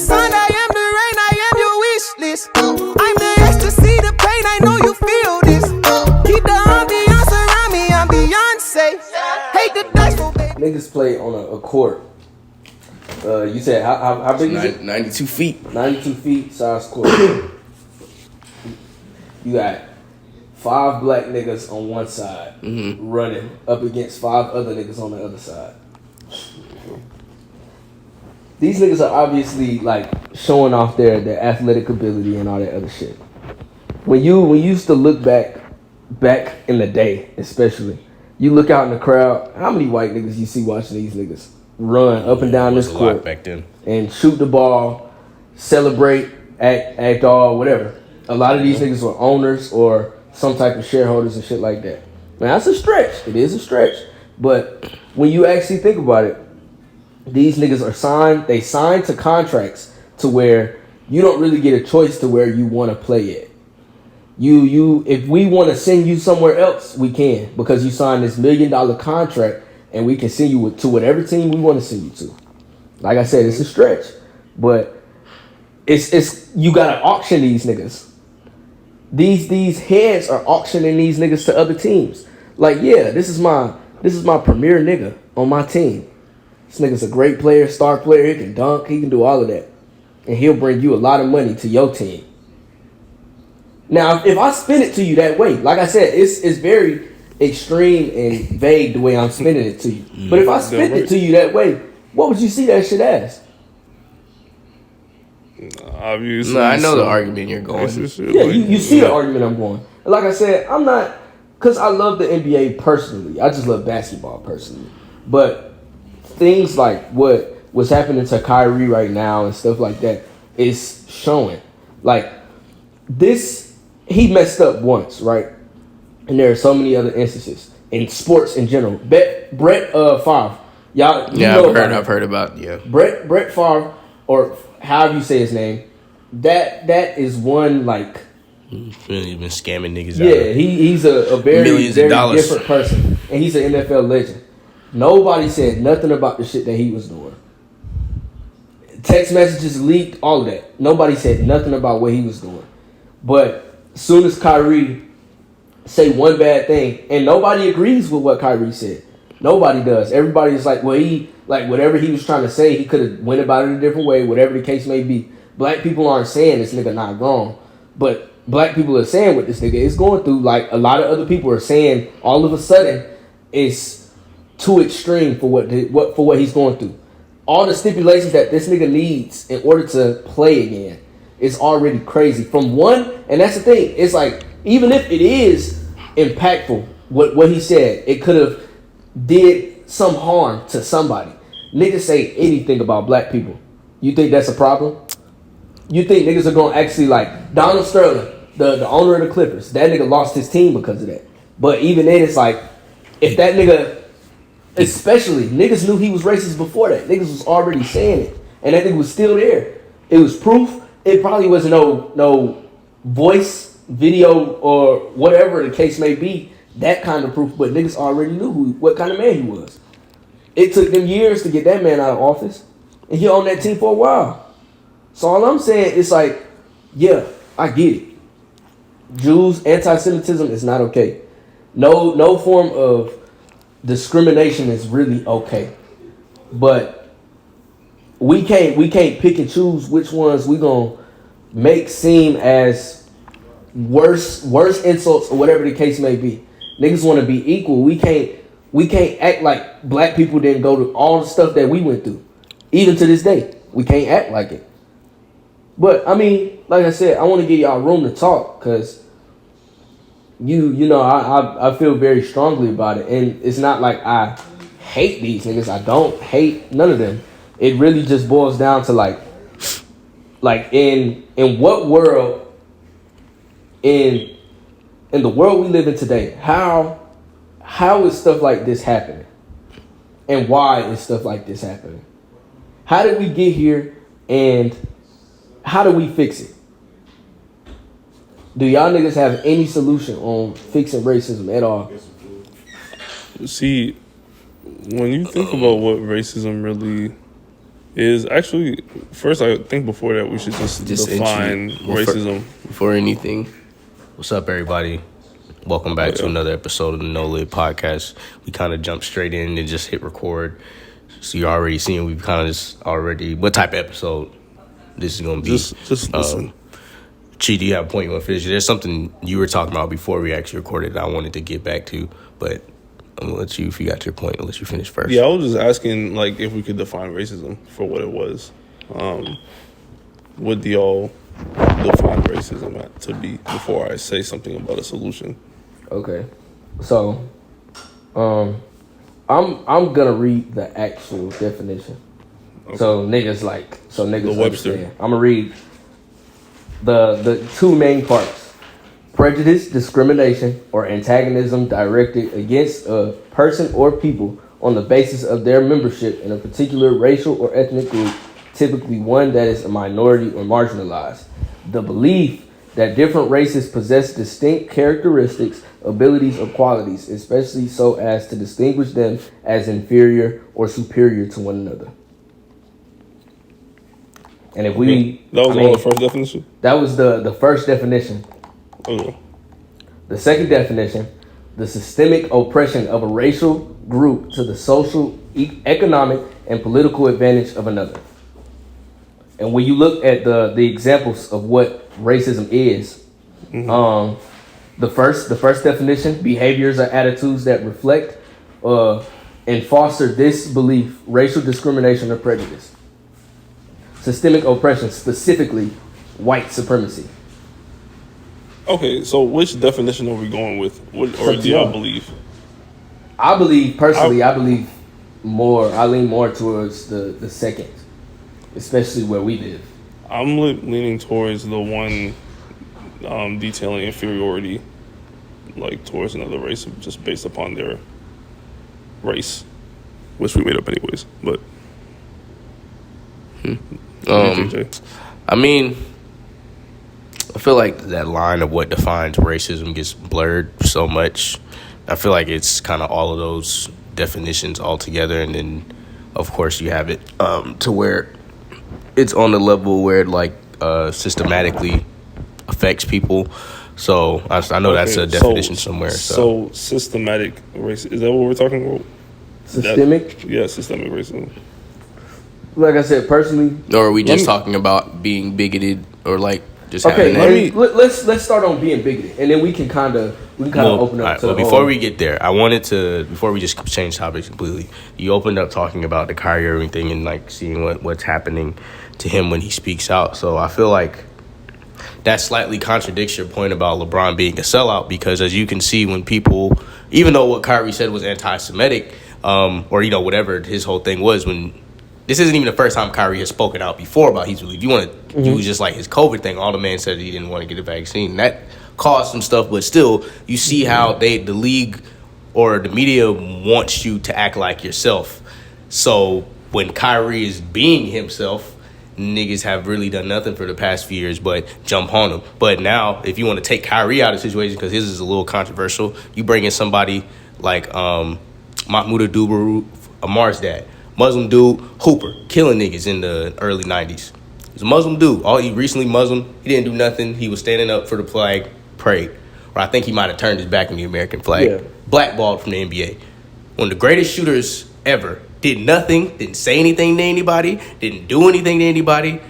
sun, I am the rain, I am your wish list. I'm the ecstasy, the pain, I know you feel this. Keep the ambiance around me, I'm Beyonce. Hate the dice for baby. Niggas play on a court. You said how big is it? 92 feet. 92 feet, size court. You got 5 black niggas on one side running up against 5 other niggas on the other side. These niggas are obviously like showing off their athletic ability and all that other shit. When you used to look back in the day, especially, you look out in the crowd, how many white niggas you see watching these niggas run up and down this court back then and shoot the ball, celebrate, act all, whatever. A lot of these niggas were owners or some type of shareholders and shit like that. Man, that's a stretch. It is a stretch. But when you actually think about it, these niggas are signed. They signed to contracts to where you don't really get a choice to where you want to play it. If we want to send you somewhere else, we can, because you signed this $1 million contract and we can send you to whatever team we want to send you to. Like I said, it's a stretch, but it's you gotta auction these niggas. These heads are auctioning these niggas to other teams. Like, yeah, this is my premier nigga on my team. This nigga's a great player, star player. He can dunk. He can do all of that. And he'll bring you a lot of money to your team. Now, if I spin it to you that way, like I said, it's very extreme and vague the way I'm spinning it to you. But if I spin it to you that way, what would you see that shit as? Obviously. No, I know the argument you're going. Yeah, you see the argument I'm going. Like I said, I'm not, because I love the NBA personally. I just love basketball personally. But things like what's happening to Kyrie right now and stuff like that is showing. Like, this, he messed up once, right? And there are so many other instances in sports in general. Brett Favre. Y'all, I've heard about, yeah. Brett Favre, or however you say his name, that is one, like, He's really been scamming niggas out. Yeah, he's a very, millions very of dollars. different person. And he's an NFL legend. Nobody said nothing about the shit that he was doing. Text messages leaked, all of that. Nobody said nothing about what he was doing. But as soon as Kyrie say one bad thing, and nobody agrees with what Kyrie said. Nobody does. Everybody is like, well, whatever he was trying to say, he could have went about it a different way, whatever the case may be. Black people aren't saying this nigga not wrong, but black people are saying what this nigga is going through. Like, a lot of other people are saying all of a sudden it's too extreme for what he's going through. All the stipulations that this nigga needs in order to play again is already crazy. From one, and that's the thing, it's like, even if it is impactful, what he said, it could have did some harm to somebody. Niggas say anything about black people. You think that's a problem? You think niggas are going to actually, like, Donald Sterling, the owner of the Clippers, that nigga lost his team because of that. But even then, it's like, if that nigga, especially, niggas knew he was racist before that. Niggas was already saying it. And that nigga was still there. It was proof. It probably wasn't no voice, video, or whatever the case may be, that kind of proof. But niggas already knew what kind of man he was. It took them years to get that man out of office. And he owned that team for a while. So all I'm saying is, like, yeah, I get it. Jews, anti-Semitism is not okay. No form of discrimination is really okay. But we can't pick and choose which ones we gonna make seem as worse insults or whatever the case may be. Niggas want to be equal. We can't act like black people didn't go to all the stuff that we went through. Even to this day, we can't act like it. But I mean, like I said, I want to give y'all room to talk, because you know I feel very strongly about it, and it's not like I hate these niggas. I don't hate none of them. It really just boils down to like in what world, in the world we live in today, how is stuff like this happening, and why is stuff like this happening? How did we get here, and how do we fix it? Do y'all niggas have any solution on fixing racism at all? See, when you think about what racism really is actually first. I think before that we should just define racism. Before anything, what's up, everybody? Welcome back to another episode of the NoLid podcast. We kind of jumped straight in and just hit record. So you're already seeing we've kind of just already what type of episode this is going to be. Just listen. Chi, do you have a point you want to finish? There's something you were talking about before we actually recorded that I wanted to get back to, but I'm going to let you, if you got your point, I'll let you finish first. Yeah, I was just asking, like, if we could define racism for what it was. What do y'all define racism to be before I say something about a solution? Okay, so I'm gonna read the actual definition. Okay. So niggas the Webster. Understand. I'm gonna read the two main parts: prejudice, discrimination, or antagonism directed against a person or people on the basis of their membership in a particular racial or ethnic group, typically one that is a minority or marginalized. The belief that different races possess distinct characteristics, abilities, or qualities, especially so as to distinguish them as inferior or superior to one another. And if we... That was all the first definition? That was the first definition. Okay. The second definition, the systemic oppression of a racial group to the social, economic, and political advantage of another. And when you look at the examples of what racism is, the first definition, behaviors or attitudes that reflect and foster this belief, racial discrimination or prejudice. Systemic oppression, specifically white supremacy. Okay, so which definition are we going with? Or do y'all believe? I believe, personally, I lean more towards the second, especially where we live. I'm leaning towards the one detailing inferiority, like towards another race, just based upon their race, which we made up anyways. But I mean, I feel like that line of what defines racism gets blurred so much. I feel like it's kind of all of those definitions all together, and then of course you have it to where it's on the level where it like systematically affects people. So I know that's a definition somewhere. So systematic racism, is that what we're talking about? Systemic? Systemic racism. Like I said, personally, or are we just talking about being bigoted or like just okay? having that? Let's start on being bigoted, and then we can kind of open up. Right, before we get there, I wanted to before we just change topics completely. You opened up talking about the Kyrie Irving thing and like seeing what's happening to him when he speaks out. So I feel like that slightly contradicts your point about LeBron being a sellout, because as you can see, when people, even though what Kyrie said was anti-Semitic, or whatever his whole thing was, when this isn't even the first time Kyrie has spoken out before about his belief. You want to use just like his COVID thing. All the man said he didn't want to get a vaccine. That caused some stuff, but still, you see how the league or the media wants you to act like yourself. So when Kyrie is being himself, niggas have really done nothing for the past few years but jump on him. But now, if you want to take Kyrie out of the situation, because his is a little controversial, you bring in somebody like Mahmoud Adubaru, Amar's dad. Muslim dude, Hooper, killing niggas in the early 90s. He's a Muslim dude. He recently Muslim. He didn't do nothing. He was standing up for the flag, prayed. Or I think he might have turned his back on the American flag. Yeah. Blackballed from the NBA. One of the greatest shooters ever. Did nothing, didn't say anything to anybody, didn't do anything to anybody.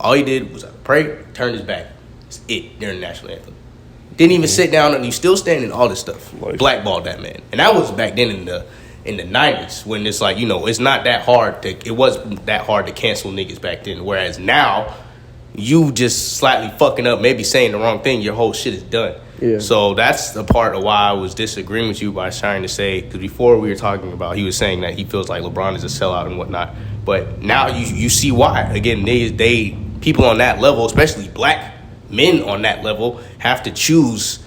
All he did was pray, turned his back. That's it during the national anthem. Didn't even sit down, and he's still standing, all this stuff. Blackballed that man. And that was back then in the 90s, when it's like, it's not that hard it wasn't that hard to cancel niggas back then. Whereas now, you just slightly fucking up, maybe saying the wrong thing, your whole shit is done. Yeah. So that's the part of why I was disagreeing with you by trying to say, because before we were talking about, he was saying that he feels like LeBron is a sellout and whatnot. But now you see why. Again, they people on that level, especially black men on that level, have to choose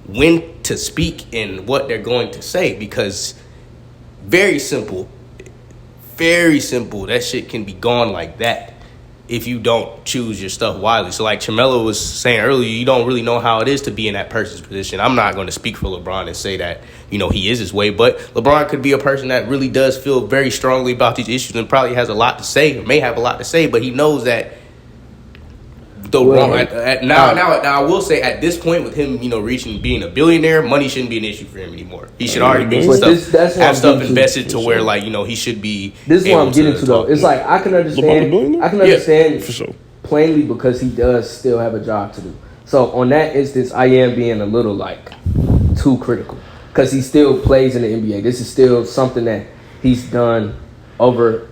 when to speak and what they're going to say, because very simple, that shit can be gone like that. if you don't choose your stuff wisely. So like Chamelo was saying earlier, you don't really know how it is to be in that person's position. I'm not going to speak for LeBron and say that, he is his way, but LeBron could be a person that really does feel very strongly about these issues and probably has a lot to say, or may have a lot to say, but he knows that now I will say at this point with him, reaching being a billionaire, money shouldn't be an issue for him anymore. He should already be have stuff invested to where he should be. This is what I'm getting to though. It's like I can understand for sure. Plainly because he does still have a job to do. So on that instance, I am being a little too critical because he still plays in the NBA. This is still something that he's done over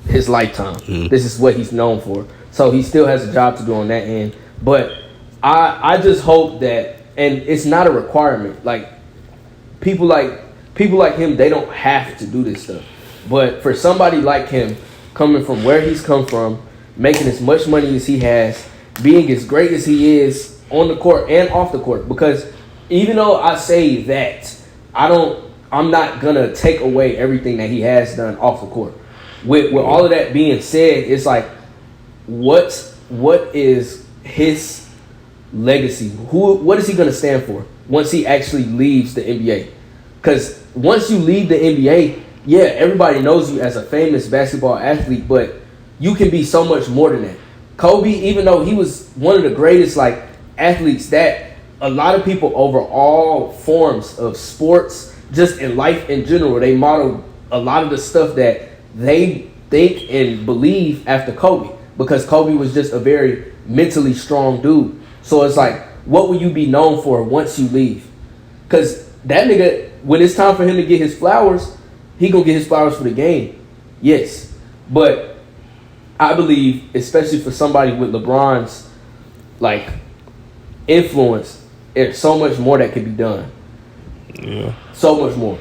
his lifetime. This is what he's known for. So he still has a job to do on that end. But I just hope that, and it's not a requirement. Like people like him, they don't have to do this stuff. But for somebody like him, coming from where he's come from, making as much money as he has, being as great as he is on the court and off the court, because even though I say that, I'm not gonna take away everything that he has done off the court. With all of that being said, it's like, what is his legacy? What is he going to stand for once he actually leaves the NBA? Because once you leave the NBA, yeah, everybody knows you as a famous basketball athlete, but you can be so much more than that. Kobe, even though he was one of the greatest athletes, that a lot of people over all forms of sports, just in life in general, they model a lot of the stuff that they think and believe after Kobe. Because Kobe was just a very mentally strong dude. So it's like, what will you be known for once you leave? Because that nigga, when it's time for him to get his flowers, he gonna get his flowers for the game. Yes. But I believe, especially for somebody with LeBron's influence, there's so much more that could be done. Yeah. So much more.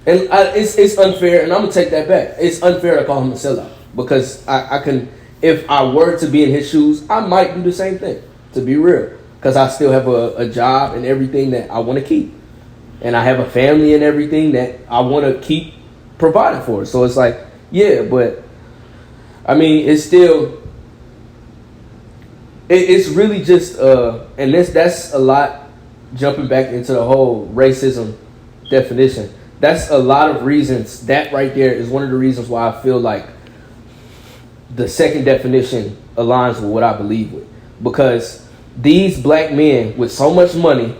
And it's unfair, and I'm gonna take that back. It's unfair to call him a sellout. Because I can... If I were to be in his shoes, I might do the same thing, to be real. Because I still have a job and everything that I want to keep. And I have a family and everything that I want to keep providing for. So it's like, yeah, but, I mean, it's still, it's really just, and that's a lot, jumping back into the whole racism definition. That's a lot of reasons. That right there is one of the reasons why I feel like the second definition aligns with what I believe with. Because these black men with so much money,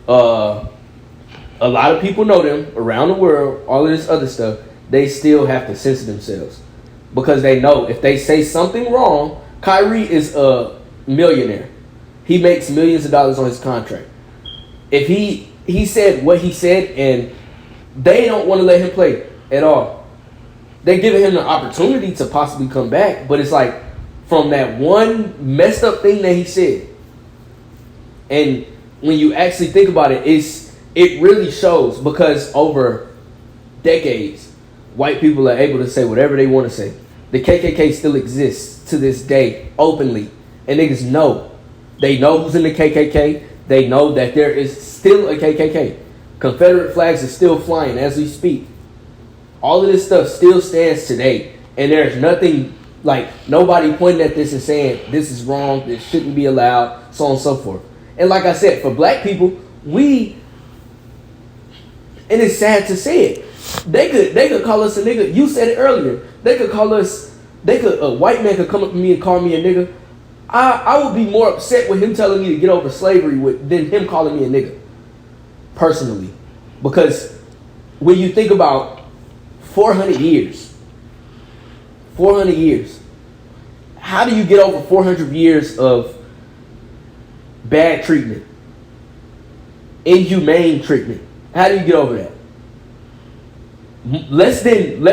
a lot of people know them around the world, all of this other stuff, they still have to censor themselves. Because they know if they say something wrong, Kyrie is a millionaire. He makes millions of dollars on his contract. If he said what he said and they don't want to let him play at all, they're giving him the opportunity to possibly come back, but it's like from that one messed up thing that he said. And when you actually think about it, it really shows, because over decades, white people are able to say whatever they want to say. The KKK still exists to this day openly, and niggas know. They know who's in the KKK. They know that there is still a KKK. Confederate flags are still flying as we speak. All of this stuff still stands today. And there's nothing, nobody pointing at this and saying, this is wrong, this shouldn't be allowed, so on and so forth. And like I said, for black people, and it's sad to say it, they could call us a nigga. You said it earlier. They could call us, a white man could come up to me and call me a nigga. I would be more upset with him telling me to get over slavery than him calling me a nigga. Personally. Because when you think about 400 years. How do you get over 400 years of bad treatment? Inhumane treatment? How do you get over that? Less than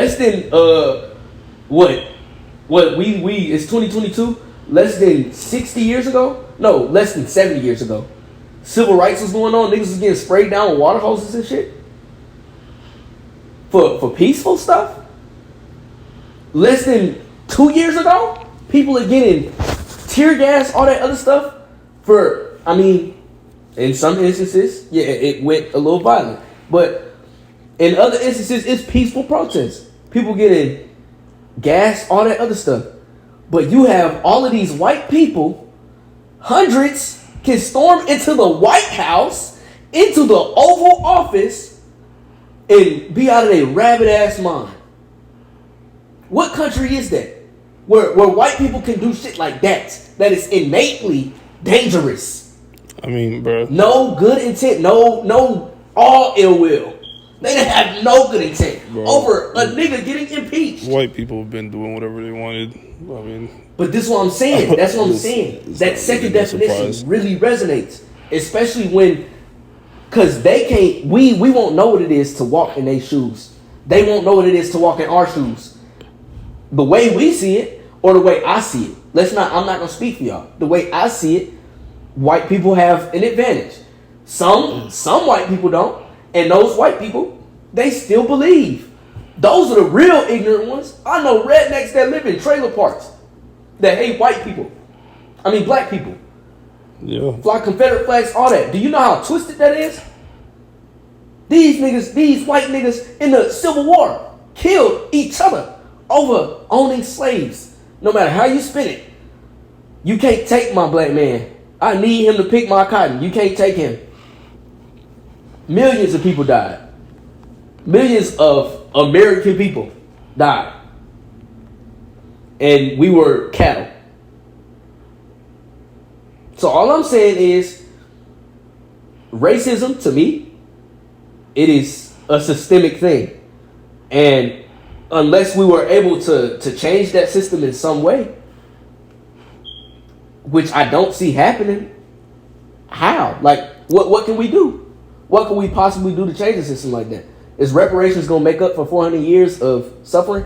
it's 2022? Less than 60 years ago? No, less than 70 years ago. Civil rights was going on. Niggas was getting sprayed down with water hoses and shit. For peaceful stuff. Less than 2 years ago, people are getting tear gas, all that other stuff. In some instances, yeah, it went a little violent. But in other instances, it's peaceful protests. People getting gas, all that other stuff. But you have all of these white people, hundreds, can storm into the White House, into the Oval Office, and be out of their rabbit ass mind. What country is that? Where white people can do shit like that is innately dangerous. I mean, bro. No good intent, no all ill will. They didn't have no good intent over a nigga getting impeached. White people have been doing whatever they wanted. I mean, but this is what I'm saying. That's what I'm saying. That second definition really resonates, especially when, cause they can't. We won't know what it is to walk in their shoes. They won't know what it is to walk in our shoes. The way we see it, or the way I see it. I'm not gonna speak for y'all. The way I see it, white people have an advantage. Some white people don't. And those white people, they still believe. Those are the real ignorant ones. I know rednecks that live in trailer parks that hate white people. I mean black people. Yeah. Fly Confederate flags, all that. Do you know how twisted that is? These white niggas in the Civil War killed each other over owning slaves. No matter how you spin it. You can't take my black man. I need him to pick my cotton. You can't take him. Millions of people died. Millions of American people died. And we were cattle. So all I'm saying is, racism, to me, it is a systemic thing. And unless we were able to change that system in some way, which I don't see happening, how? Like, what can we do? What can we possibly do to change a system like that? Is reparations going to make up for 400 years of suffering?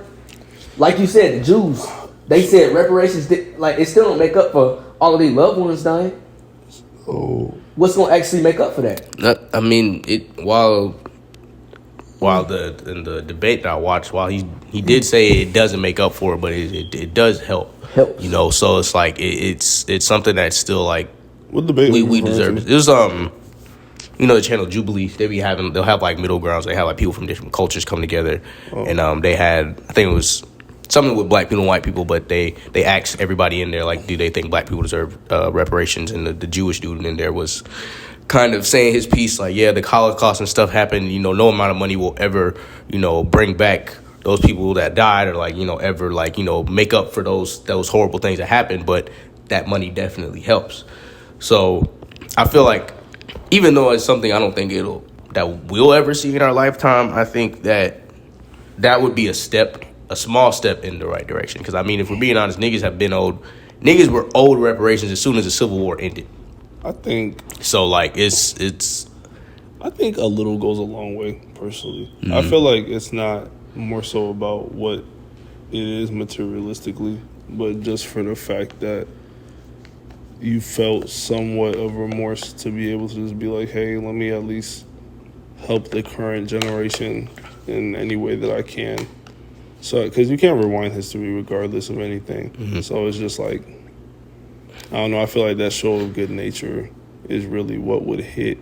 Like you said, the Jews, they said reparations, it still don't make up for all of their loved ones dying. Oh. What's going to actually make up for that? I mean, while in the debate that I watched, while he did say it doesn't make up for it, but it does help. Helps. You know, so it's like it's something that's still like What debate we deserve. It was you know, the channel Jubilee, they'll have like middle grounds. They have like people from different cultures come together, and they had, I think it was something with black people and white people, but they asked everybody in there, like, do they think black people deserve reparations? And the Jewish dude in there was kind of saying his piece, like, yeah, the Holocaust and stuff happened. You know, no amount of money will ever, you know, bring back those people that died, or like, you know, ever like, you know, make up for those horrible things that happened. But that money definitely helps. So I feel like, even though it's something I don't think that we'll ever see in our lifetime, I think that would be a small step in the right direction. Because I mean, if we're being honest, niggas were owed reparations as soon as the Civil War ended. I think so. Like it's. I think a little goes a long way, personally. Mm-hmm. I feel like it's not more so about what it is materialistically, but just for the fact that you felt somewhat of remorse to be able to just be like, hey, let me at least help the current generation in any way that I can. So, because you can't rewind history regardless of anything. Mm-hmm. So it's just like, I don't know, I feel like that show of good nature is really what would hit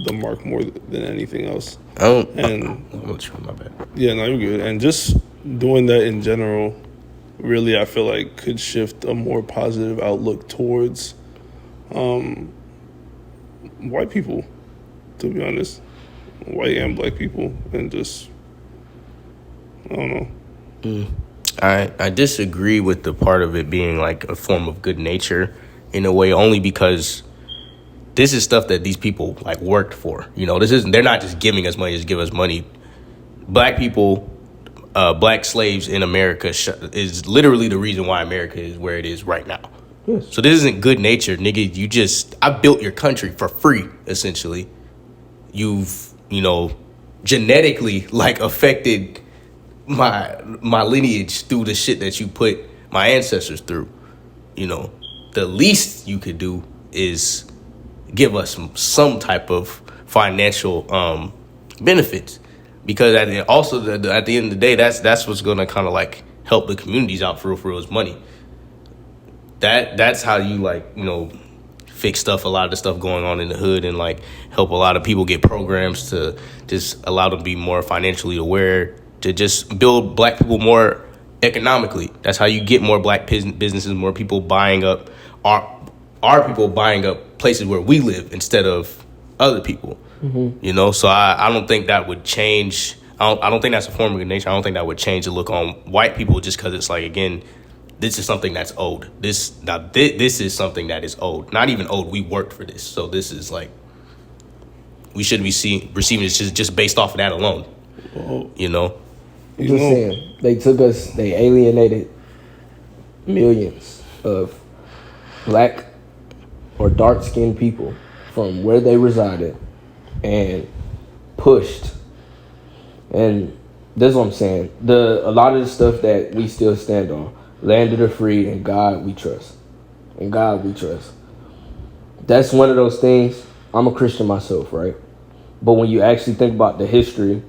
the mark more than anything else. My bad. Yeah, no, you're good. And just doing that in general, really, I feel like could shift a more positive outlook towards white people, to be honest. White and black people. And just, I don't know. I disagree with the part of it being like a form of good nature in a way, only because this is stuff that these people like worked for. You know, they're not just giving us money, just give us money. Black people, black slaves in America is literally the reason why America is where it is right now. Yes. So this isn't good nature, nigga. I built your country for free, essentially. You've, you know, genetically like affected my lineage through the shit that you put my ancestors through. You know, the least you could do is give us some type of financial benefits, because at the end of the day, that's what's gonna kind of like help the communities out for real is money. That's how you like, you know, fix a lot of the stuff going on in the hood, and like help a lot of people get programs to just allow them to be more financially aware, to just build black people more economically. That's how you get more black businesses, more people buying up our people buying up places where we live instead of other people. You know, so I don't think that would change. I don't think that's a form of good nature. I don't think that would change the look on white people just because it's like, again, this is something that's old. This is something that is old. Not even old. We worked for this, so this is like we should be receiving this just based off of that alone. You know. I'm just saying, they alienated millions of black or dark-skinned people from where they resided and pushed. And that's what I'm saying. A lot of the stuff that we still stand on, land of the free and God we trust. And God we trust. That's one of those things. I'm a Christian myself, right? But when you actually think about the history,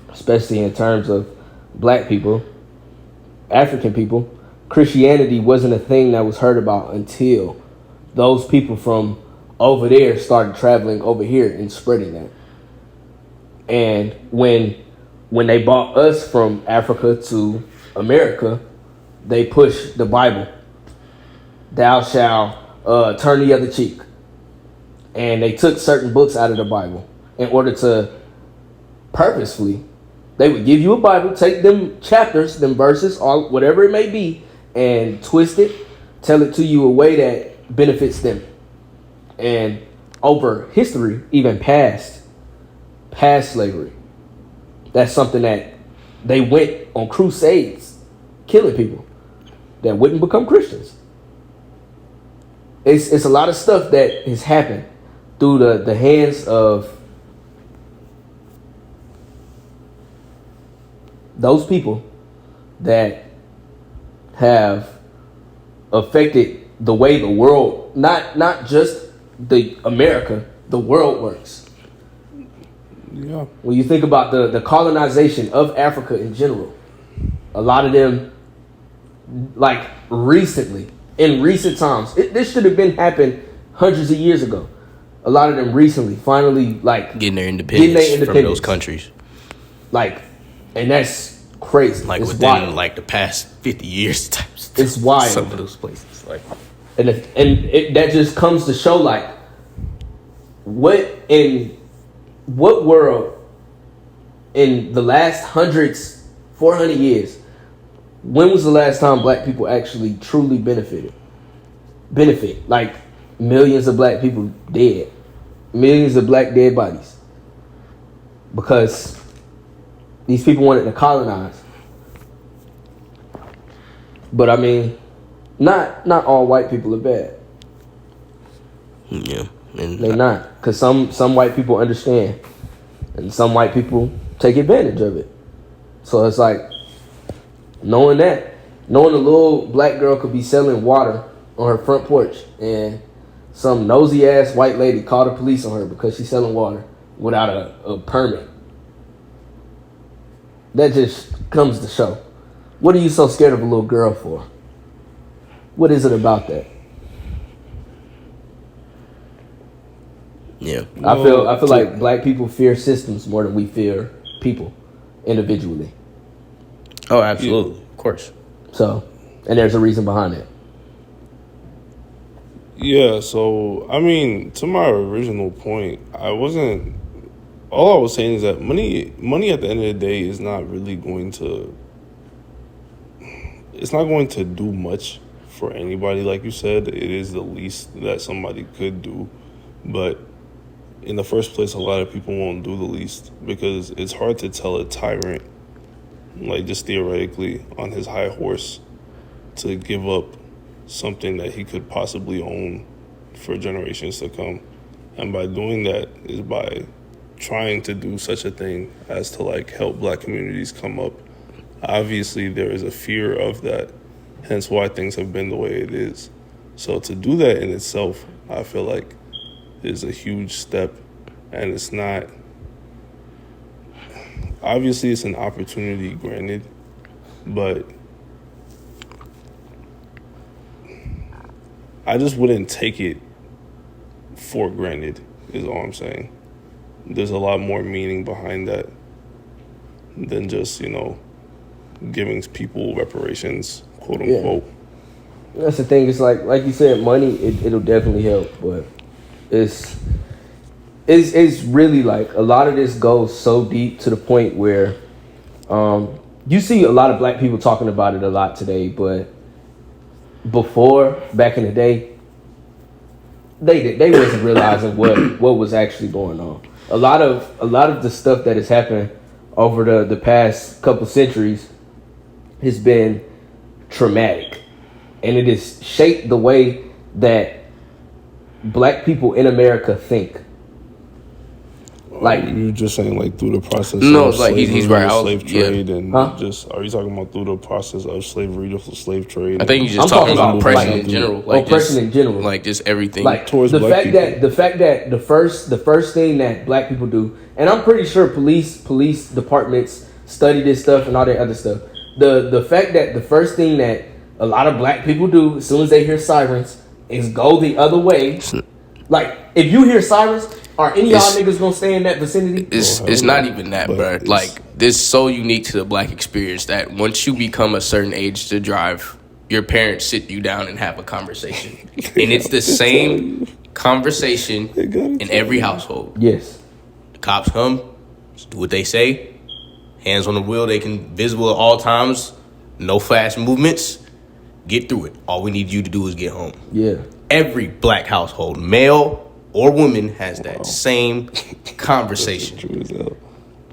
especially in terms of black people, African people, Christianity wasn't a thing that was heard about until those people from over there started traveling over here and spreading that. And when they brought us from Africa to America, they pushed the Bible. Thou shalt turn the other cheek. And they took certain books out of the Bible in order to purposefully, they would give you a Bible, take them chapters, them verses, or whatever it may be, and twist it, tell it to you a way that benefits them. And over history, even past slavery, that's something that they went on crusades, killing people that wouldn't become Christians. It's a lot of stuff that has happened through the hands of those people that have affected the way the world, not just the America, the world works. Yeah. When you think about the colonization of Africa in general, a lot of them, like in recent times, this should have been happened hundreds of years ago. A lot of them recently, finally, like getting their independence from those countries. Like, and that's crazy. Like it's within wild. like the past 50 years type stuff. It's wild. Some of those places, like, that just comes to show, like, what world in the last 400 years, when was the last time black people actually truly benefit? Like, millions of black people dead, millions of black dead bodies, because these people wanted to colonize. But I mean, not all white people are bad. Yeah, and They're not, because some white people understand, and some white people take advantage of it. So it's like, knowing a little black girl could be selling water on her front porch, and some nosy ass white lady called the police on her because she's selling water without a permit. That just comes to show, what are you so scared of a little girl for? What is it about that? yeah, I feel like black people fear systems more than we fear people individually. oh, absolutely, of course. So, and there's a reason behind it. Yeah, so, I mean, to my original point, all I was saying is that money at the end of the day is not really going to, it's not going to do much for anybody. Like you said, it is the least that somebody could do. But in the first place, a lot of people won't do the least because it's hard to tell a tyrant, like just theoretically, on his high horse to give up something that he could possibly own for generations to come. And by doing that is by trying to do such a thing as to like help black communities come up. Obviously there is a fear of that, hence why things have been the way it is. So to do that in itself, I feel like is a huge step, and it's not, obviously it's an opportunity granted, but I just wouldn't take it for granted, is all I'm saying. There's a lot more meaning behind that than just, giving people reparations, quote unquote. That's the thing. It's like you said, money. It'll definitely help, but it's really like a lot of this goes so deep to the point where you see a lot of black people talking about it a lot today, but before, back in the day, they wasn't realizing what was actually going on. A lot of the stuff that has happened over the past couple centuries has been traumatic, and it has shaped the way that black people in America think. Like, you're just saying, like, through the process. No, of it's like he's right. Slave trade and Huh? just. Are you talking about through the process of slavery to slave trade? I think he's just I'm talking talking about about, oppression like, in general. Like oppression just, in general. like just everything. like towards the black fact people. that the first thing that black people do, and I'm pretty sure police departments study this stuff and all that other stuff. The fact that the first thing that a lot of black people do as soon as they hear sirens is go the other way. Like, if you hear sirens, are any of y'all niggas gonna stay in that vicinity? It's not even that, bro. Like, this is so unique to the black experience that once you become a certain age to drive, your parents sit you down and have a conversation, and it's the same conversation in every household. Yes. The cops come, do what they say, hands on the wheel, they can visible at all times, no fast movements, get through it. All we need you to do is get home. Yeah. Every black household, male or woman, has that same conversation. True as hell.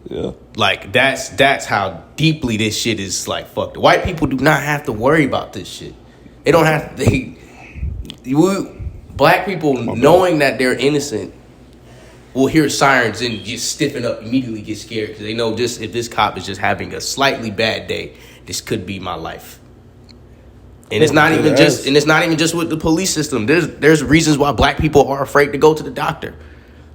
Yeah. Like, that's how deeply this shit is, like, fucked. White people do not have to worry about this shit. They don't have to. Black people, knowing that they're innocent, will hear sirens and just stiffen up, immediately get scared, because they know just if this cop is just having a slightly bad day, this could be my life. And it's not even just with the police system. There's reasons why black people are afraid to go to the doctor.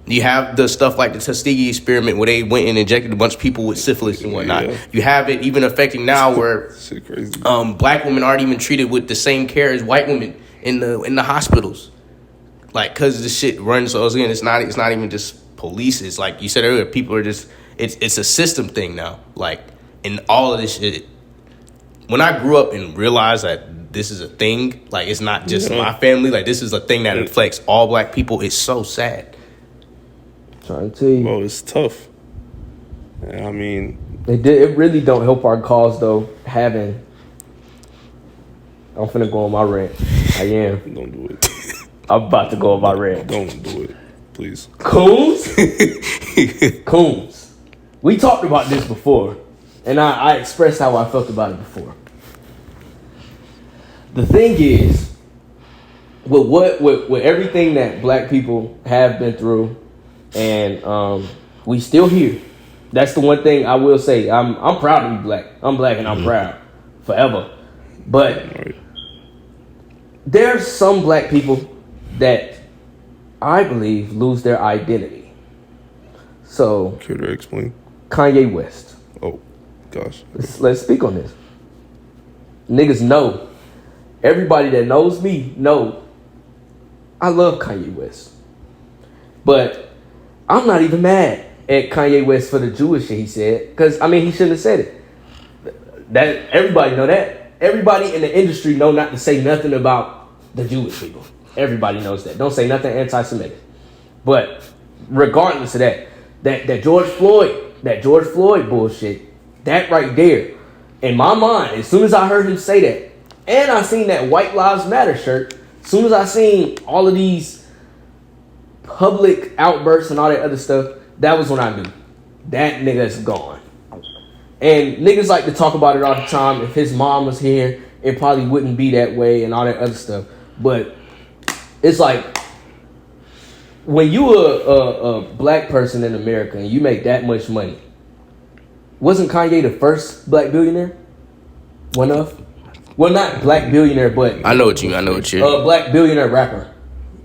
You have the stuff like the Tuskegee experiment where they went and injected a bunch of people with syphilis and whatnot. Yeah. You have it even affecting now where Shit crazy. black women aren't even treated with the same care as white women in the hospitals. Like, cause the shit runs. So again, it's not even just police. It's like you said earlier, people are just it's a system thing now. Like, and all of this shit. When I grew up and realized that this is a thing, like, it's not just my family, like, this is a thing that affects all black people, it's so sad. Trying to tell you. Well, it's tough. I mean, It really don't help our cause though. I'm finna go on my rant. I am. don't do it. I'm about to go on my rant. Don't do it, please. Coons? Coons. We talked about this before, and I expressed how I felt about it before. The thing is, with everything that black people have been through, and we still here. That's the one thing I will say. I'm proud to be black. I'm black and I'm proud forever. But there's some black people that I believe lose their identity. So, Care to explain? Kanye West. Oh, gosh. Let's speak on this. Niggas know. Everybody that knows me know I love Kanye West. But I'm not even mad at Kanye West for the Jewish shit he said. Because, I mean, he shouldn't have said it. That everybody know that. Everybody in the industry know not to say nothing about the Jewish people. Everybody knows that. Don't say nothing anti-Semitic. But regardless of that George Floyd bullshit, that right there, in my mind, as soon as I heard him say that, and I seen that White Lives Matter shirt, as soon as I seen all of these public outbursts and all that other stuff, that was when I knew that nigga's gone. And niggas like to talk about it all the time. If his mom was here, it probably wouldn't be that way and all that other stuff. But it's like, when you a black person in America and you make that much money, wasn't Kanye the first black billionaire? One of? Well, not black billionaire, but I know what you're. Black billionaire rapper.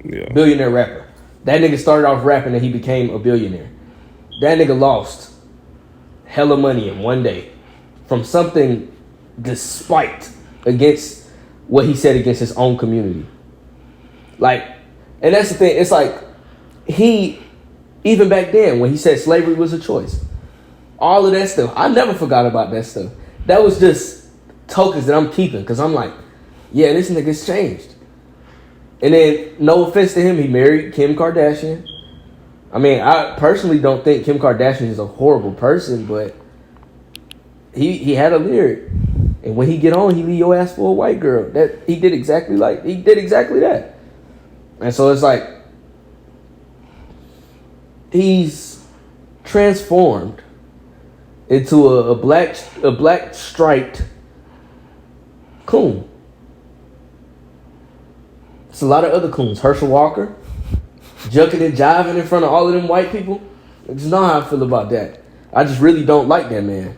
Yeah. Billionaire rapper. That nigga started off rapping and he became a billionaire. That nigga lost hella money in one day from something despite against what he said against his own community. Like, and that's the thing. It's like, he, even back then when he said slavery was a choice, all of that stuff, I never forgot about that stuff. that was just tokens that I'm keeping because I'm like, yeah, this nigga's changed. And then, no offense to him, he married Kim Kardashian. I mean, I personally don't think Kim Kardashian is a horrible person, but he had a lyric, and when he get on, he leave your ass for a white girl. That he did exactly that, and so it's like he's transformed into a black striped coon. It's a lot of other coons. Herschel Walker, jucking and jiving in front of all of them white people. I just know how I feel about that. I just really don't like that man.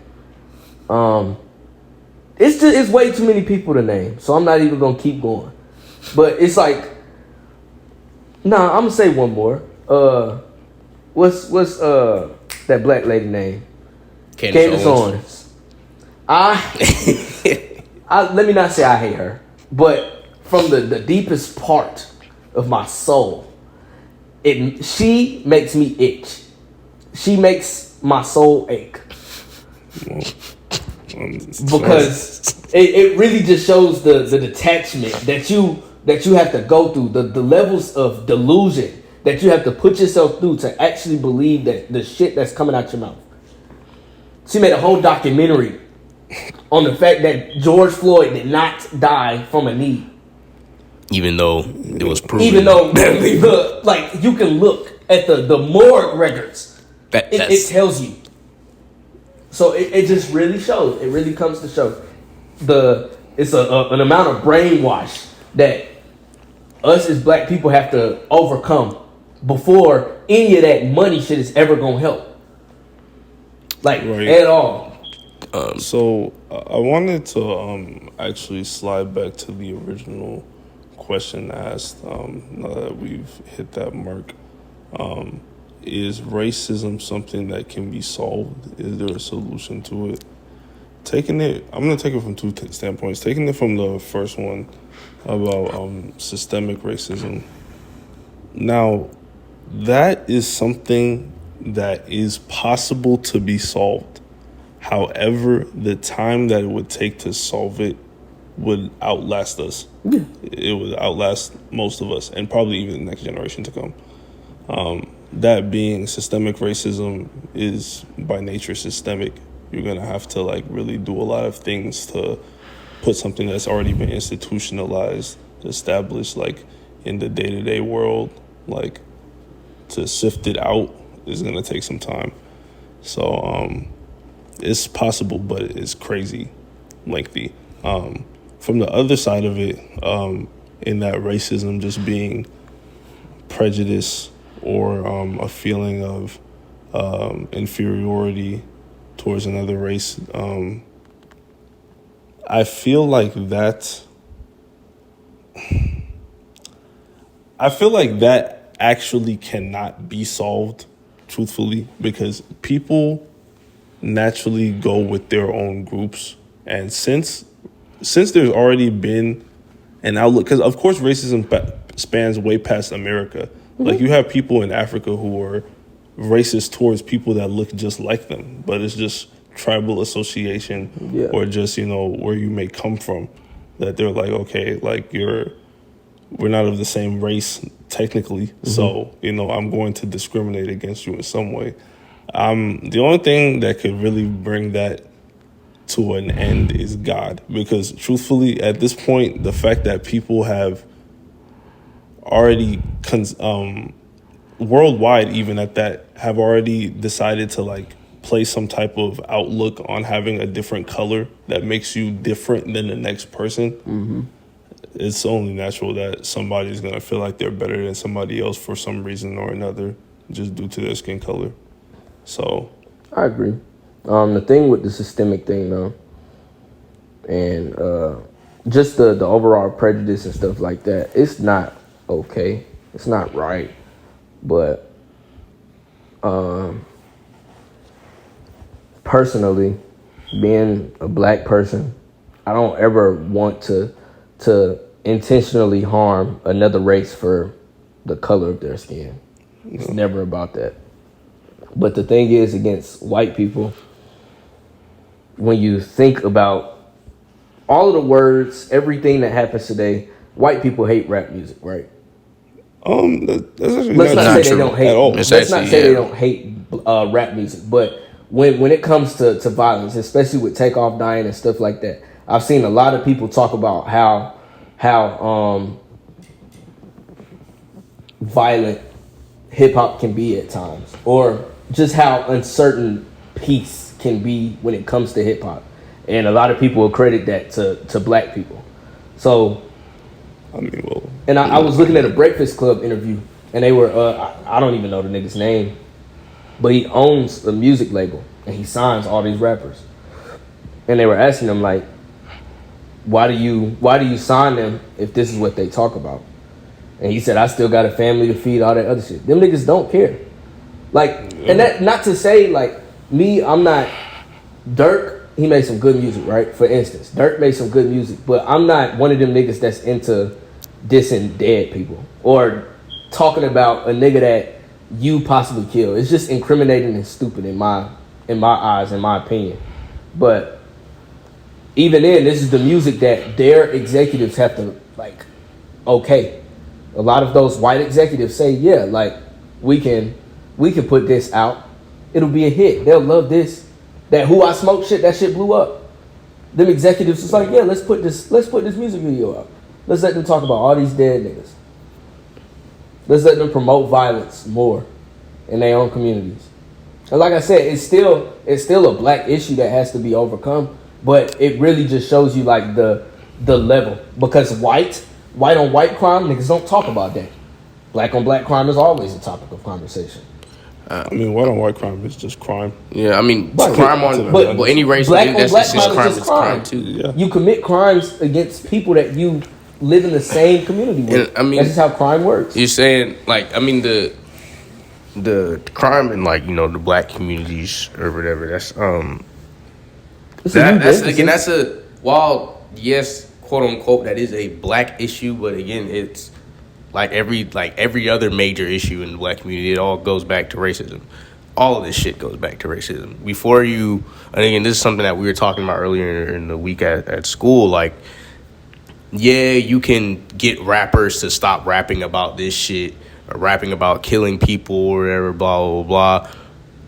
It's way too many people to name, so I'm not even gonna keep going. But it's like, nah, I'm gonna say one more. What's that black lady name? Candace Owens. Let me not say I hate her, but from the deepest part of my soul, she makes me itch. She makes my soul ache. Because it really just shows the detachment that you have to go through, the levels of delusion that you have to put yourself through to actually believe that the shit that's coming out your mouth. She made a whole documentary on the fact that George Floyd did not die from a knee. Even though it was proven. Even though you can look at the morgue records. It tells you. So it just really shows. It really comes to show it's an amount of brainwash that us as black people have to overcome before any of that money shit is ever gonna help. At all. So I wanted to actually slide back to the original question asked. Now that we've hit that mark, is racism something that can be solved? Is there a solution to it? I'm going to take it from two standpoints. Taking it from the first one about systemic racism. Now, that is something that is possible to be solved. However, the time that it would take to solve it would outlast us. Yeah. It would outlast most of us and probably even the next generation to come. That being, systemic racism is by nature systemic. You're going to have to really do a lot of things to put something that's already been institutionalized, established in the day-to-day world, to sift it out is going to take some time. So it's possible, but it's crazy lengthy. From the other side of it, in that racism just being prejudice or a feeling of inferiority towards another race, I feel like that actually cannot be solved, truthfully, because people naturally go with their own groups. And since there's already been an outlook, because of course racism spans way past America. Mm-hmm. You have people in Africa who are racist towards people that look just like them, but it's just tribal association, or just, where you may come from, that they're okay, we're not of the same race technically, mm-hmm. So, I'm going to discriminate against you in some way. The only thing that could really bring that to an end is God, because truthfully, at this point, the fact that people have already worldwide, even at that, have already decided to place some type of outlook on having a different color that makes you different than the next person. Mm-hmm. It's only natural that somebody's gonna feel like they're better than somebody else for some reason or another, just due to their skin color. So I agree. The thing with the systemic thing, though, and just the overall prejudice and stuff like that, it's not okay. It's not right. But personally, being a black person, I don't ever want to intentionally harm another race for the color of their skin. It's never about that. But the thing is, against white people, when you think about all of the words, everything that happens today, white people hate rap music, right? That's actually Let's not say true they don't hate. at all. It's Let's not actually, say they yeah. don't hate rap music, but when it comes to violence, especially with Takeoff dying and stuff like that, I've seen a lot of people talk about how violent hip hop can be at times, or just how uncertain peace can be when it comes to hip hop, and a lot of people will credit that to black people. So, I mean, well, and I was looking at a Breakfast Club interview, and they were I don't even know the nigga's name, but he owns a music label and he signs all these rappers, and they were asking him like, why do you sign them if this is what they talk about? And he said, I still got a family to feed, all that other shit. Them niggas don't care. Like, and that, not to say, like, me, I'm not, Dirk, he made some good music, right? For instance, Dirk made some good music, but I'm not one of them niggas that's into dissing dead people or talking about a nigga that you possibly killed. It's just incriminating and stupid in my eyes, in my opinion. But even then, this is the music that their executives have to, like, okay. A lot of those white executives say, yeah, like, we can put this out. It'll be a hit. They'll love this. That Who I Smoke shit, that shit blew up. Them executives was like, yeah, let's put this music video out. Let's let them talk about all these dead niggas. Let's let them promote violence more in their own communities. And like I said, it's still a black issue that has to be overcome, but it really just shows you like the level. Because white on white crime, niggas don't talk about that. Black on black crime is always a topic of conversation. I mean, white on white crime is just crime. Yeah, I mean, Right. crime on but any race, Black on that's black just crime is crime. just It's crime crime. too. Yeah. You commit crimes against people that you live in the same community with. And, I mean, that's just how crime works. You're saying, like, I mean, the crime in, like, you know, the black communities or whatever. That's that's a, while yes, quote unquote, that is a black issue, but again, it's like every other major issue in the black community. It all goes back to racism. All of this shit goes back to racism. Before you, and again, this is something that we were talking about earlier in the week at school. Like, yeah, you can get rappers to stop rapping about this shit or rapping about killing people or whatever, blah, blah, blah.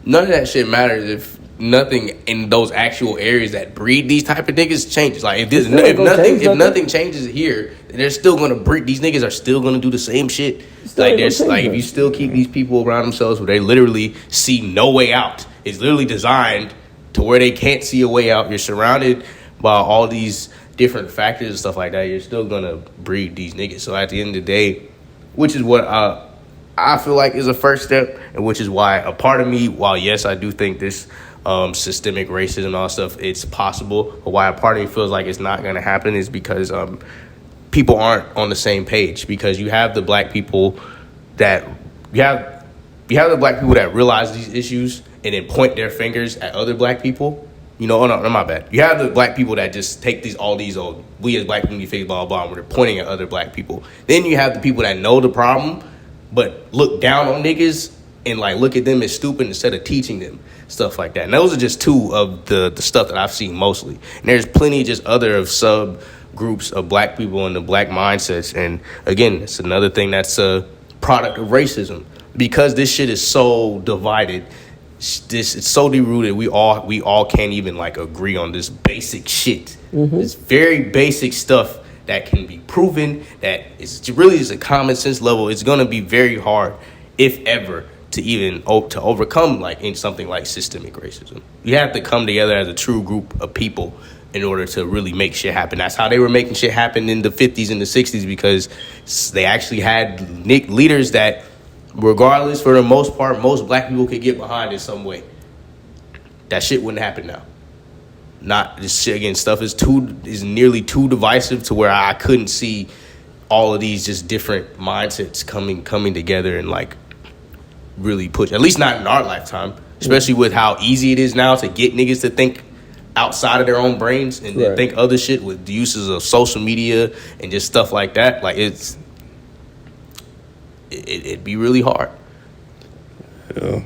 None of that shit matters if nothing in those actual areas that breed these type of niggas changes. Like, if nothing changes here, they're still gonna breed. These niggas are still gonna do the same shit. Like, there's like, if you still keep these people around themselves where they literally see no way out, it's literally designed to where they can't see a way out. You're surrounded by all these different factors and stuff like that. You're still gonna breed these niggas. So at the end of the day, which is what I feel like is a first step, and which is why a part of me, while yes, I do think this systemic racism and all that stuff, it's possible, but why a part of me feels like it's not going to happen is because people aren't on the same page. Because you have the black people that you have the black people that realize these issues and then point their fingers at other black people. You know, oh no, my bad. You have the black people that just take we as black community fix blah blah, where they're pointing at other black people. Then you have the people that know the problem, but look down on niggas and like look at them as stupid instead of teaching them stuff like that. And those are just two of the stuff that I've seen mostly. And there's plenty just other of subgroups of black people and the black mindsets. And again, it's another thing that's a product of racism, because this shit is so divided. It's so deep-rooted. We all can't even like agree on this basic shit. Mm-hmm. This very basic stuff that can be proven, that it's really just a common sense level. It's gonna be very hard, if ever, to even to overcome like in something like systemic racism. You have to come together as a true group of people in order to really make shit happen. That's how they were making shit happen in the 50s and the 60s, because they actually had leaders that, regardless, for the most part, most black people could get behind in some way. That shit wouldn't happen now. Not this shit again. Stuff is nearly too divisive to where I couldn't see all of these just different mindsets coming together and like really push. At least not in our lifetime, especially with how easy it is now to get niggas to think outside of their own brains and then think other shit with the uses of social media and just stuff like that. Like it'd be really hard. Yeah.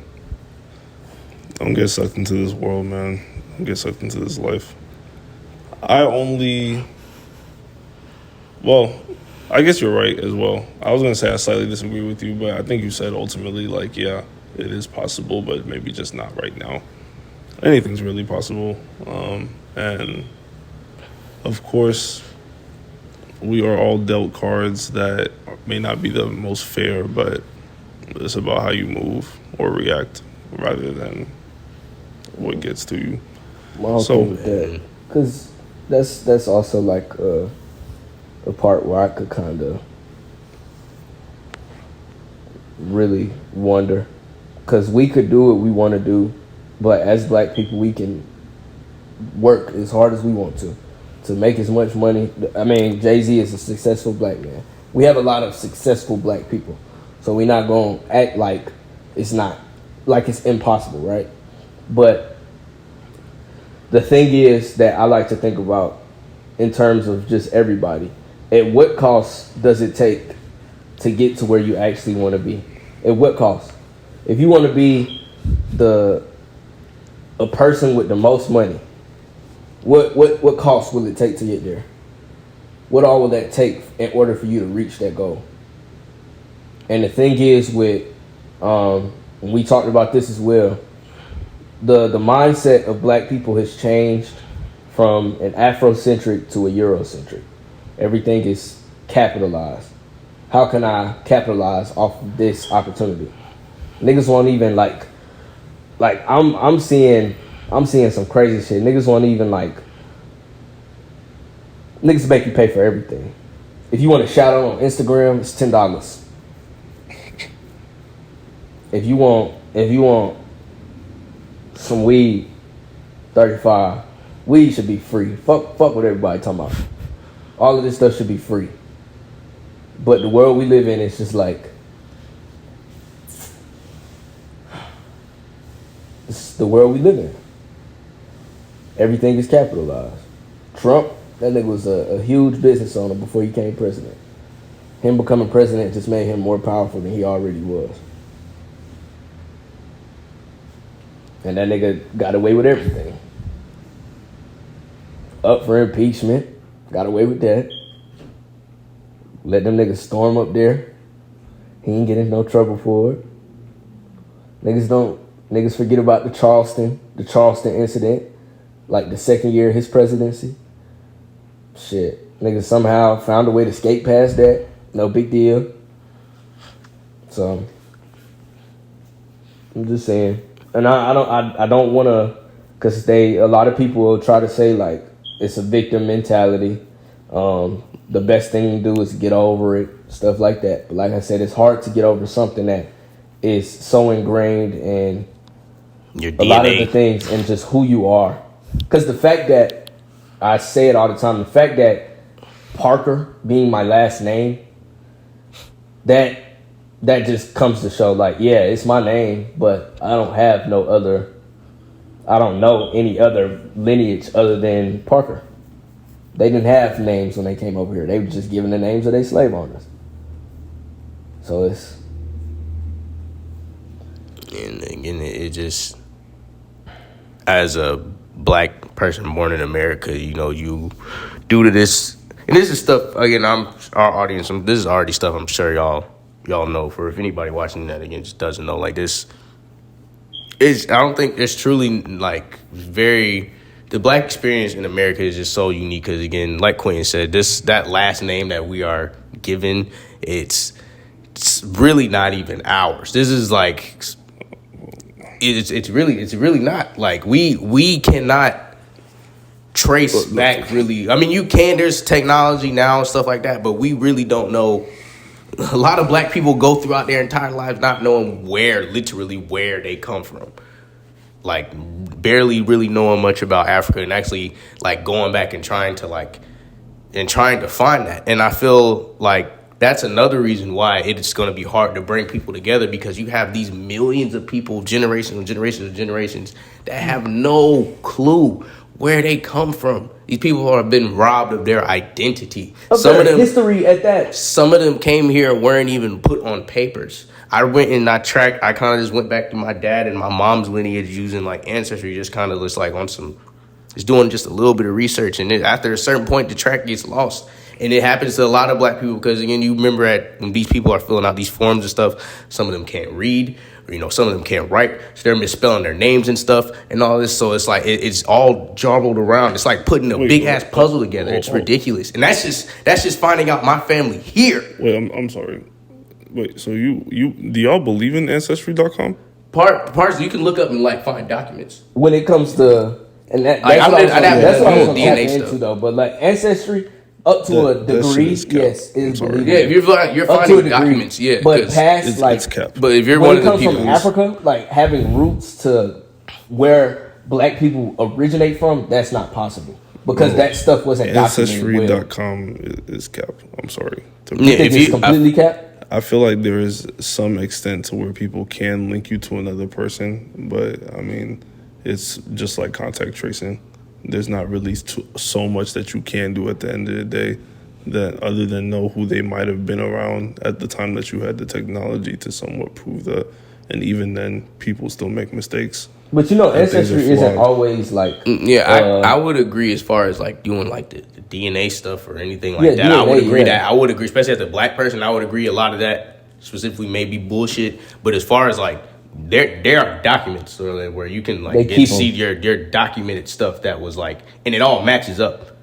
Don't get sucked into this world, man. get sucked into this life. Well, I guess you're right as well. I was gonna say I slightly disagree with you, but I think you said ultimately, like, yeah, it is possible, but maybe just not right now. Anything's really possible, and of course, we are all dealt cards that may not be the most fair, but it's about how you move or react rather than what gets to you. Well, So- with that, because that's also like a part where I could kind of really wonder, because we could do what we want to do, but as black people, we can work as hard as we want to make as much money. I mean, Jay-Z is a successful black man. We have a lot of successful black people, so we're not going to act like it's not, like it's impossible, right? But the thing is that I like to think about in terms of just everybody. At what cost does it take to get to where you actually want to be? At what cost? If you want to be a person with the most money, what cost will it take to get there? What all will that take in order for you to reach that goal? And the thing is with, we talked about this as well, the mindset of black people has changed from an Afrocentric to a Eurocentric. Everything is capitalized. How can I capitalize off of this opportunity? Niggas won't even like I'm seeing some crazy shit. Niggas won't even like, niggas make you pay for everything. If you want a shout out on Instagram, it's $10. If you want some weed, $35. Weed should be free. Fuck what everybody talking about. All of this stuff should be free. But the world we live in is just like, this is the world we live in. Everything is capitalized. Trump, that nigga was a huge business owner before he became president. Him becoming president just made him more powerful than he already was. And that nigga got away with everything. Up for impeachment, got away with that. Let them niggas storm up there. He ain't getting no trouble for it. Niggas forget about the Charleston incident, like the second year of his presidency. Shit, niggas somehow found a way to skate past that. No big deal. So I'm just saying, and I don't want to, because a lot of people will try to say like it's a victim mentality. The best thing to do is get over it, stuff like that. But like I said, it's hard to get over something that is so ingrained in Your a lot of DNA. the things and just who you are. Because the fact that, I say it all the time, the fact that Parker being my last name, that just comes to show like, yeah, it's my name, but I don't know any other lineage other than Parker. They didn't have names when they came over here. They were just given the names of their slave owners. So it's... And again, it just, as a black person born in America, you due to this, and this is stuff, again, our audience, this is already stuff I'm sure y'all know. For if anybody watching that, again, just doesn't know, like, this is, I don't think it's truly, like, the black experience in America is just so unique, because, again, like Quentin said, that last name that we are given, it's really not even ours. This is like, it's really not. Like, we cannot trace back, really. I mean, you can, there's technology now and stuff like that, but we really don't know. A lot of black people go throughout their entire lives not knowing literally where they come from. Like, barely really knowing much about Africa, and actually, like, going back and trying to find that. And I feel like that's another reason why it's going to be hard to bring people together, because you have these millions of people, generations and generations and generations, that have no clue where they come from. These people have been robbed of their identity. Of Some of their them history at that. Some of them came here weren't even put on papers. I went and I kind of just went back to my dad and my mom's lineage using like Ancestry, just kind of just like on some, just doing just a little bit of research. And then after a certain point, the track gets lost. And it happens to a lot of black people because, again, you remember when these people are filling out these forms and stuff, some of them can't read, or, some of them can't write. So they're misspelling their names and stuff and all this. So it's like it's all jumbled around. It's like putting a big-ass puzzle together. It's ridiculous. And that's just finding out my family here. Wait, I'm sorry. Wait, so do y'all believe in Ancestry.com? Parts you can look up and like find documents. When it comes to, and that's Like, what I was going to DNA tap stuff. into though. But like Ancestry, up to a degree, yes, is believable. Yeah, if you're finding documents, yeah. But past it's capped. But if you're when one it of the comes people from Africa, like having roots to where black people originate from, that's not possible because that stuff wasn't documented well. Ancestry.com is capped. I'm sorry. You think it's completely capped? I feel like there is some extent to where people can link you to another person, but I mean, it's just like contact tracing. There's not really so much that you can do at the end of the day that other than know who they might have been around at the time that you had the technology to somewhat prove that. And even then, people still make mistakes. But Ancestry isn't always like... I would agree as far as like doing like the DNA stuff or anything like that. DNA, I would agree that. I would agree, especially as a black person, I would agree a lot of that specifically may be bullshit. But as far as like, there are documents where you can like see your documented stuff that was like, and it all matches up,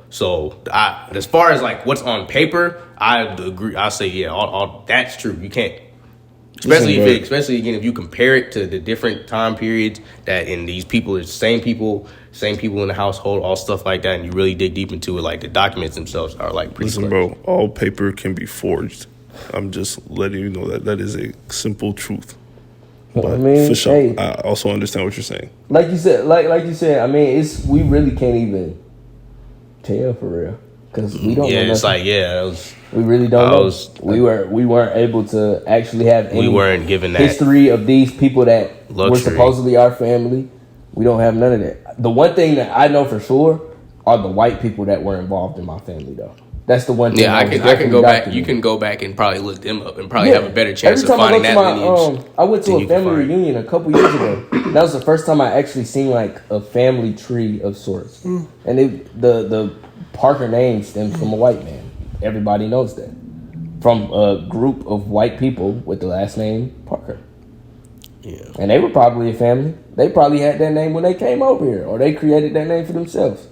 So as far as like what's on paper, I agree. I say all that's true. You can't, especially if you compare it to the different time periods that in these people are same people in the household, all stuff like that, and you really dig deep into it, like the documents themselves are like pretty. Listen, bro, all paper can be forged. I'm just letting you know that is a simple truth. But for sure, I also understand what you're saying. Like you said, we really can't even tell for real because we don't. Yeah, know it's nothing. We really don't know. We weren't able to actually have any. We weren't given that history of these people that were supposedly our family. We don't have none of that. The one thing that I know for sure are the white people that were involved in my family, though. That's the one thing. Yeah, I can go back. You can go back and probably look them up and probably have a better chance of finding that lineage. I went to a family reunion a couple years ago. That was the first time I actually seen like a family tree of sorts. And the Parker name stems from a white man. Everybody knows that. From a group of white people with the last name Parker. Yeah. And they were probably a family. They probably had that name when they came over here, or they created that name for themselves.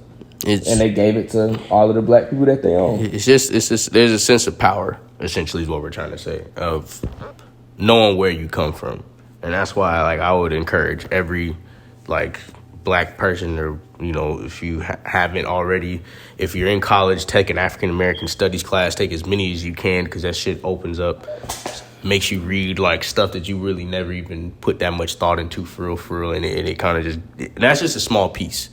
And they gave it to all of the black people that they own. It's just there's a sense of power, essentially, is what we're trying to say, of knowing where you come from. And that's why I would encourage every black person, or if you haven't already, if you're in college, take an African American studies class, take as many as you can, because that shit opens up, makes you read stuff that you really never even put that much thought into for real, and it kind of just, that's just a small piece.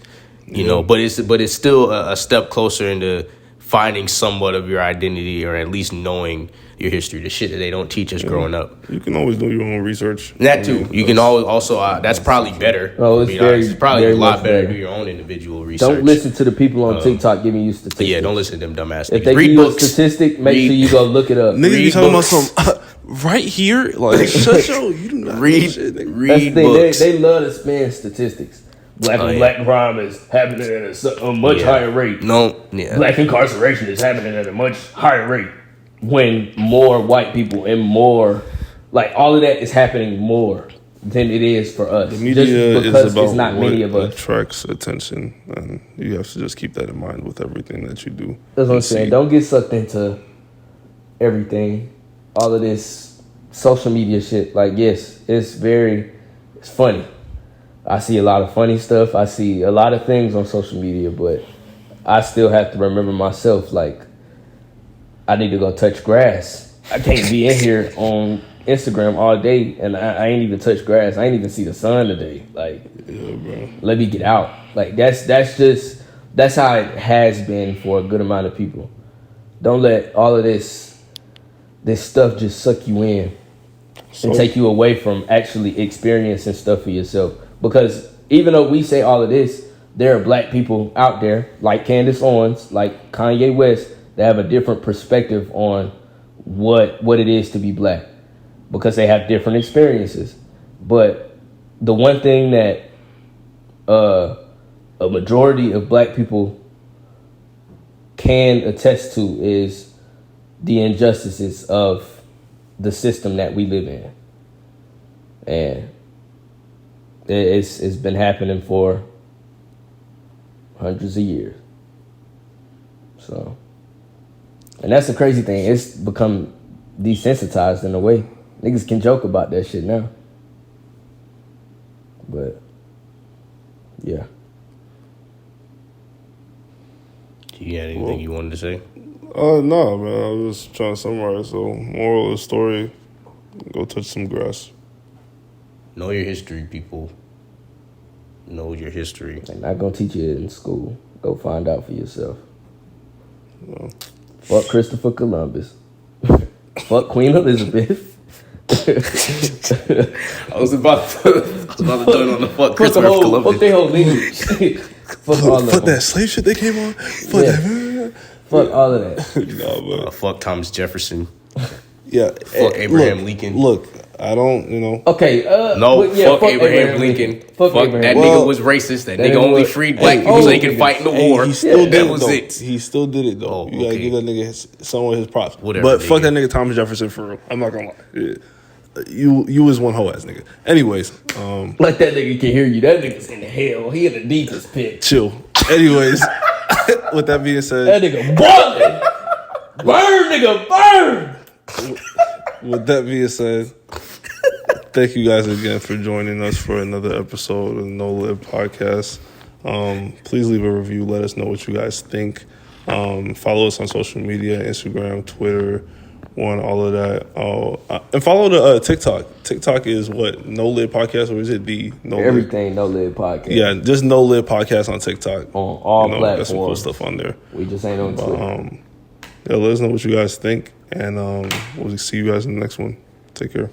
But it's still a step closer into finding somewhat of your identity, or at least knowing your history, the shit that they don't teach us growing up. You can always do your own research. That too. You can always also that's probably better. Oh, it's probably a lot better to do your own individual research. Don't listen to the people on TikTok giving you statistics. Yeah, don't listen to them dumbass If niggas. they Read give you books. a statistic, make sure you go look it up. Niggas be talking about some right here, shut your, you do not read know shit, nigga. read That's the books. thing. They love to spin statistics. Black crime is happening at a much higher rate. Black incarceration is happening at a much higher rate. When more white people and more, all of that is happening more than it is for us. The media just because is about it's not many of us. Attracts attention, and you have to just keep that in mind with everything that you do. That's what I'm saying. Don't get sucked into everything. All of this social media shit. Yes, it's funny. I see a lot of funny stuff. I see a lot of things on social media, but I still have to remember myself, I need to go touch grass. I can't be in here on Instagram all day and I ain't even touch grass. I ain't even see the sun today. Bro. Let me get out. That's how it has been for a good amount of people. Don't let all of this stuff just suck you in and take you away from actually experiencing stuff for yourself. Because even though we say all of this, there are black people out there like Candace Owens, like Kanye West, that have a different perspective on what it is to be black because they have different experiences. But the one thing that a majority of black people can attest to is the injustices of the system that we live in. And it's been happening for hundreds of years. So, and that's the crazy thing. It's become desensitized in a way. Niggas can joke about that shit now. But, yeah. You got anything you wanted to say? No, man. I was just trying to summarize. So, moral of the story: go touch some grass. Know your history, people. Know your history. They're not gonna teach you it in school. Go find out for yourself. No. Fuck Christopher Columbus. Fuck Queen Elizabeth. I was about to turn on the fuck Christopher Columbus. Fuck their whole lineage. Fuck all of them. Fuck that slave shit they came on. Fuck that. Fuck all of that. No, but Fuck Thomas Jefferson. yeah. Fuck Abraham Lincoln. Look, I don't, you know. Okay. Fuck Abraham Lincoln. Fuck Abraham. that nigga was racist. That nigga only freed black people so he can fight in the war. He still did that it, was though. it. He still did it, though. Oh, You gotta okay. give that nigga some of his props. Whatever, but fuck nigga. that nigga Thomas Jefferson for real. I'm not gonna lie. Yeah. You was one hoe ass nigga. Anyways, Like that nigga can hear you. That nigga's in hell. He in the deepest pit. chill. Anyways, with that being said, That nigga boiling. Burn, nigga, burn. with that being said, thank you guys again for joining us for another episode of NoLid Podcast. Please leave a review. Let us know what you guys think. Follow us on social media, Instagram, Twitter, all of that. And follow the TikTok. TikTok is what? NoLid Podcast, or is it the NoLid? Everything NoLid podcast. Yeah, just NoLid Podcast on TikTok. On all platforms. Got some cool stuff on there. We just ain't on Twitter. Yeah, let us know what you guys think, and we'll see you guys in the next one. Take care.